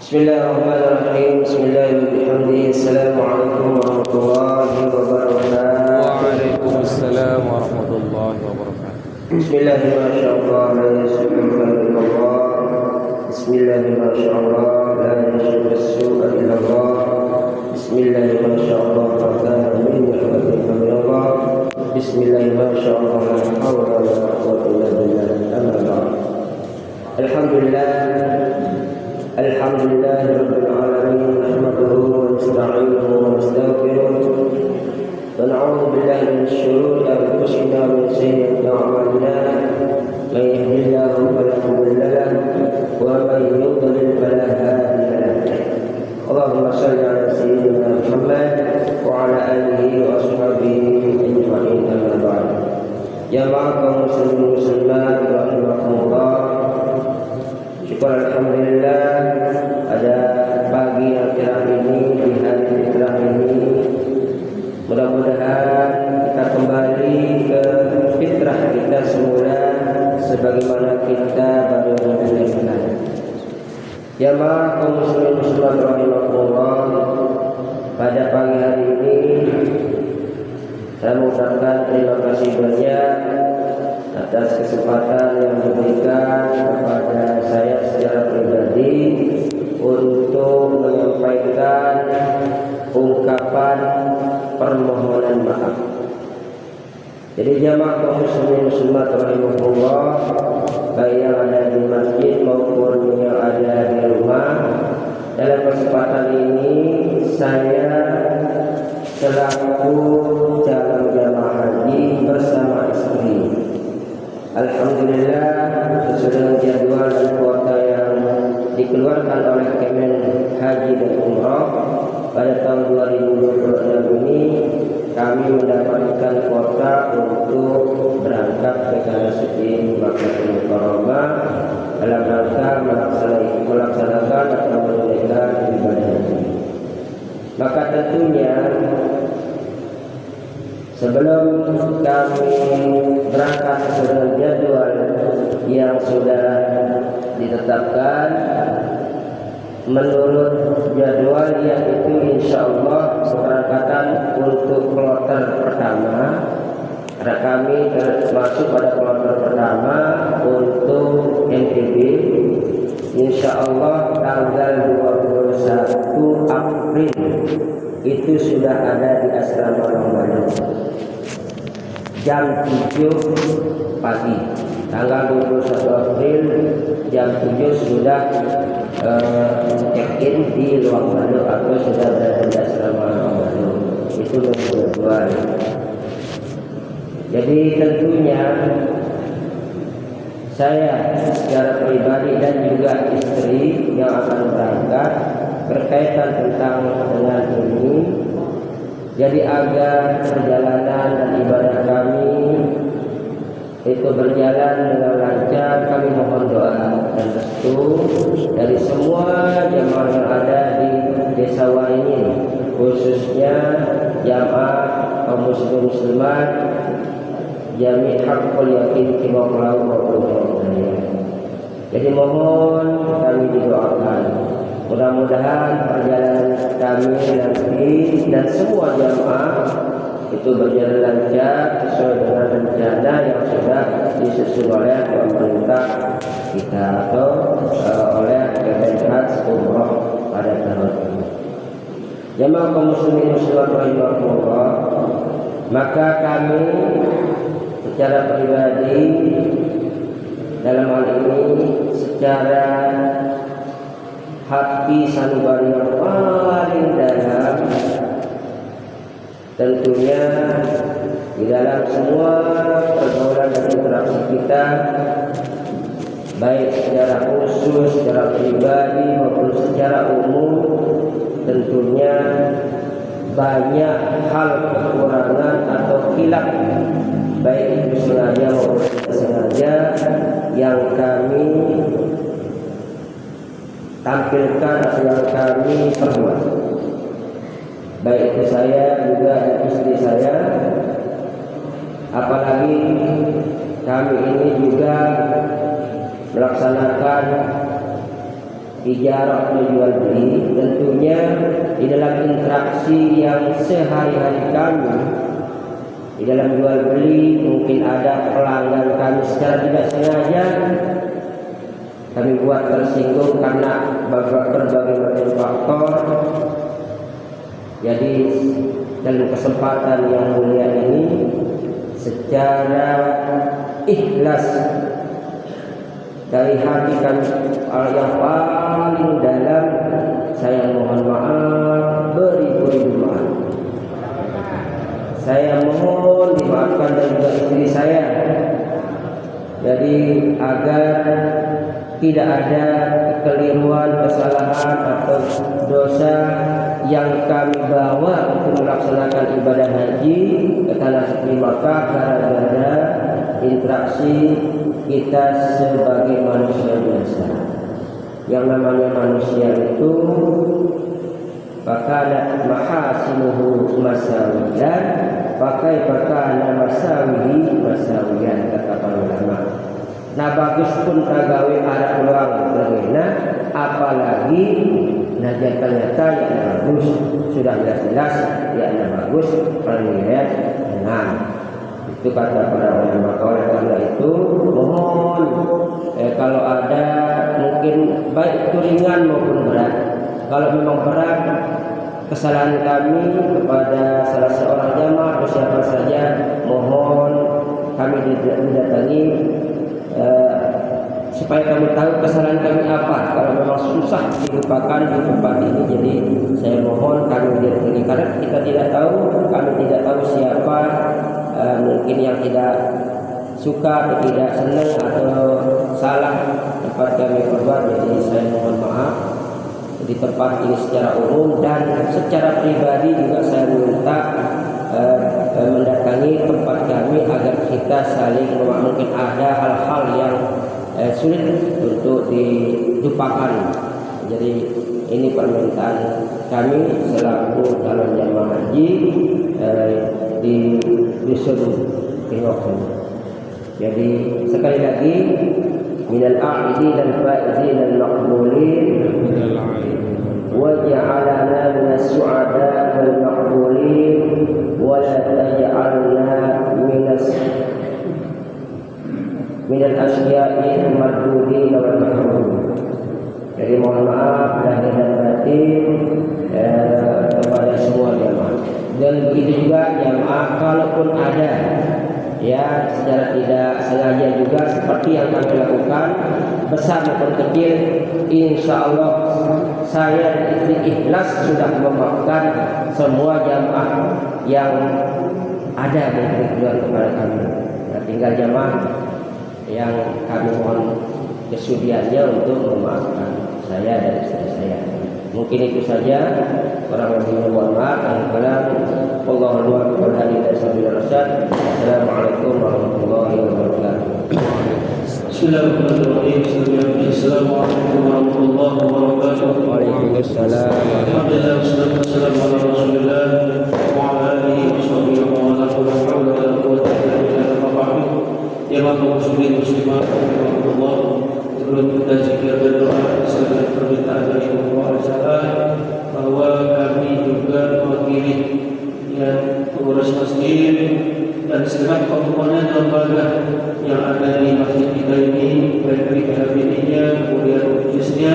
Bismillahirrahmanirrahim. Bismillahirrahmanirrahim. Assalamualaikum warahmatullahi wabarakatuh. Waalaikumsalam warahmatullahi wabarakatuh. Bismillahirrahmanirrahim. Bismillahirrahmanirrahim. La yashqa as-su'a illa Allah. Bismillahirrahmanirrahim. Kana min rahmatin Allah. Bismillahirrahmanirrahim. La hawla wa la quwwata illa billah. Amma ba'd. Alhamdulillah. Alhamdulillah Rabbil Alamin. Nahmaduhu wa nasta'inuhu wa nastaghfiruh wa na'udzu billahi min shururi anfusina wa min sayyiati a'malina. Man yahdihillahu fala mudilla lahu wa man yudlil fala hadiya lahu. Allahumma shalli ala sayyidina Muhammad wa ala alihi wa ashabihi ajma'in. Amma ba'd. Ya ma'akum muslimin muslimat rahimakumullah. Syukur alhamdulillah pada pagi yang cerah ini, di hari yang cerah ini, mudah-mudahan kita kembali ke fitrah kita semula sebagaimana kita baru dilahirkan. Ya kaum muslimin muslimat rahimakumullah, pada pagi hari ini saya mengucapkan terima kasih banyak atas kesempatan yang diberikan kepada saya secara pribadi untuk menyampaikan ungkapan permohonan maaf. Jadi jamaah kaum muslimin muslimat rahimahullah, baik yang ada di masjid maupun yang ada di rumah, dalam kesempatan ini saya selaku calon jamaah haji bersama istri, alhamdulillah sesuai jadwal dan kuota yang dikeluarkan oleh Kemen Haji dan Umrah pada tahun 2026 ini, kami mendapatkan kuota untuk berangkat ke tanah suci Makkahul Mukarramah dalam rangka melaksanakan atau menunaikan ibadah haji. Maka tentunya sebelum kami berangkat sesuai jadwal yang sudah ditetapkan, menurut jadwal yaitu insya Allah keberangkatan untuk kloter pertama, karena kami masuk pada kloter pertama untuk NTB, insya Allah tanggal 21 April itu sudah ada di asrama Ramadan jam 7 pagi. Tanggal 21 April jam 7 sudah check-in di Luang Bano atau sudah berada di asrama Ramadan. Itu jadwal. Jadi tentunya saya secara pribadi dan juga istri yang akan berangkat berkaitan tentang dengan ini, jadi agar perjalanan dan ibadah kami itu berjalan dengan lancar, kami mohon doa dan restu dari semua jemaah yang ada di Desa Waringin, khususnya jamaah kaum muslimin muslimat Jami' Haqqul Yakin Kimakulau maupun. Jadi mohon kami didoakan, mudah-mudahan perjalanan kami nanti dan semua jamaah itu berjalan lancar sesuai dengan rencana yang sudah disusun oleh pemerintah kita atau oleh Kemenhaj Umrah pada tahun ini. Jamaah kaum muslimin muslimat rahimahullah, maka kami secara pribadi dalam hal ini secara hati sanubari yang paling dalam, tentunya di dalam semua pergaulan dan interaksi kita, baik secara khusus, secara pribadi maupun secara umum, tentunya banyak hal kekurangan atau khilaf, baik itu sengaja maupun tidak sengaja, yang kami tampilkan atau yang kami perbuat. Baik itu saya juga istri saya, apalagi kami ini juga melaksanakan ijarah atau jual beli, tentunya di dalam interaksi yang sehari-hari kami, di dalam jual beli mungkin ada pelanggan kami secara tidak sengaja kami buat tersinggung karena berbagai macam faktor. Jadi dalam kesempatan yang mulia ini, secara ikhlas dari hati kami yang paling dalam, saya mohon maaf beribu-ribu maaf. Saya mohon dimaafkan dan juga istri saya. Jadi agar tidak ada kekeliruan, kesalahan atau dosa yang kami bawa untuk melaksanakan ibadah haji ke tanah suci Makkah gara-gara interaksi kita sebagai manusia biasa. Yang namanya manusia itu fakana mahasinuhu masawiyan, pakai fakana masawihi masawiyan, kata para ulama. Nah bagus pun tagawe ada ulang lagi, apalagi nah ternyata yang bagus sudah jelas ya bagus penilaian nah itu kata para ulama. Oleh karena itu mohon kalau ada mungkin baik itu ringan maupun berat, kalau memang berat kesalahan kami kepada salah seorang jamaah atau siapa saja, mohon kami didatangi supaya kami tahu kesalahan kami apa. Kalau memang susah dilupakan di tempat ini, jadi saya mohon kami didatangi, karena kita tidak tahu, kami tidak tahu siapa mungkin yang tidak suka atau tidak senang atau salah tempat kami berbuat. Jadi saya mohon maaf di tempat ini secara umum, dan secara pribadi juga saya minta mendatangi tempat kami agar kita saling mungkin ada hal-hal yang sulit untuk dilupakan. Jadi ini permintaan kami selaku calon jamaah haji di dusun Pinok. Jadi sekali lagi minal a'idin dan faizin dan maqbulin waj'alna minas su'ada wal maqbulin wa la taj'alna minal asya'i mardudin wal mahrum. Jadi mohon maaf lahir dan batin kepada semua jamaah. Dan begitu juga jamaah kalaupun ada ya secara tidak sengaja juga seperti yang kami lakukan, besar maupun kecil, insya Allah saya ikhlas sudah memaafkan semua jamaah yang ada berkenan kepada kami. Nah, tinggal jamaah yang kami mohon kesudiannya untuk memaafkan saya dan istri saya. Mungkin itu saja, kurang lebihnya mohon maaf. Wallahu a'lam bishawab. Assalamualaikum warahmatullahi wabarakatuh. Bismillahirrahmanirrahim. Assalamualaikum warahmatullahi wabarakatuh. Waalaikumsalam. Alhamdulillah wassalatu wassalamu ala Rasulillah wa ala alihi washabihi wa ala wa la quwwata illa billah. Ya Allah muslimin muslimat Allah, sebelum kita zikir dan doa, saya permintaan dari Allah Taala bahwa kami juga mewakili pengurus masjid dan segenap komponen lembaga yang ada di masjid kita ini, baik dari PHBD-nya kemudian khususnya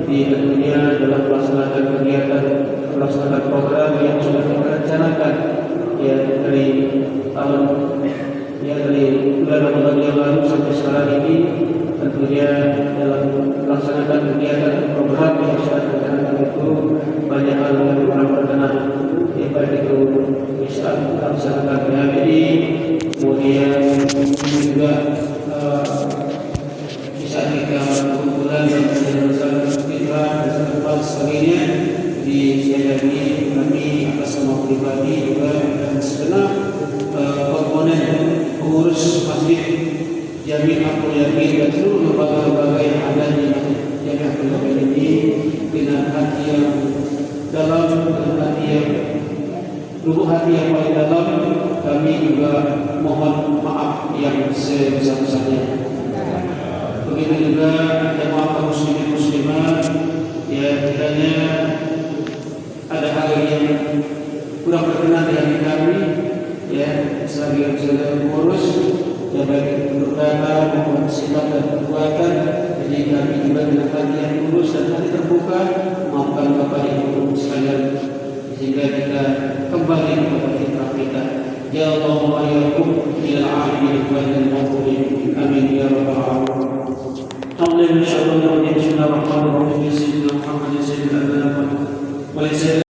di tentunya dalam melaksanakan kegiatan, melaksanakan program yang sudah kita rencanakan ya dari tahun dari bulan Ramadan yang lalu sampai sekarang ini, tentunya dalam melaksanakan kegiatan program yang sudah rencanakan itu banyak hal yang kurang berkenan, baik itu bisa melaksanakan PHBD, kemudian juga bisa kita kumpulan dan melaksanakan fitrah dan sebagainya. Di sini kami atas nama pribadi juga dan segenap komponen pengurus masjid Jami'atul Yakin dan seluruh lembaga-lembaga yang ada di Jami'atul Yakin ini dengan hati yang dalam, dengan hati yang lubuk hati yang paling dalam, kami juga mohon maaf yang sebesar-besarnya. Begitu juga jemaah muslimin muslimat ya kiranya ada hal yang kurang berkenan di hati kami, ya sebagai pengurus, ya baik perkataan maupun sikap dan perbuatan, jadi kami juga dengan hati yang lurus dan hati terbuka maafkan Bapak Ibu sekalian, sehingga kita kembali kepada fitrah kita. Ya Allah wa yakum ila al-'alimin wal-mughfir. Amin ya rabbal alamin.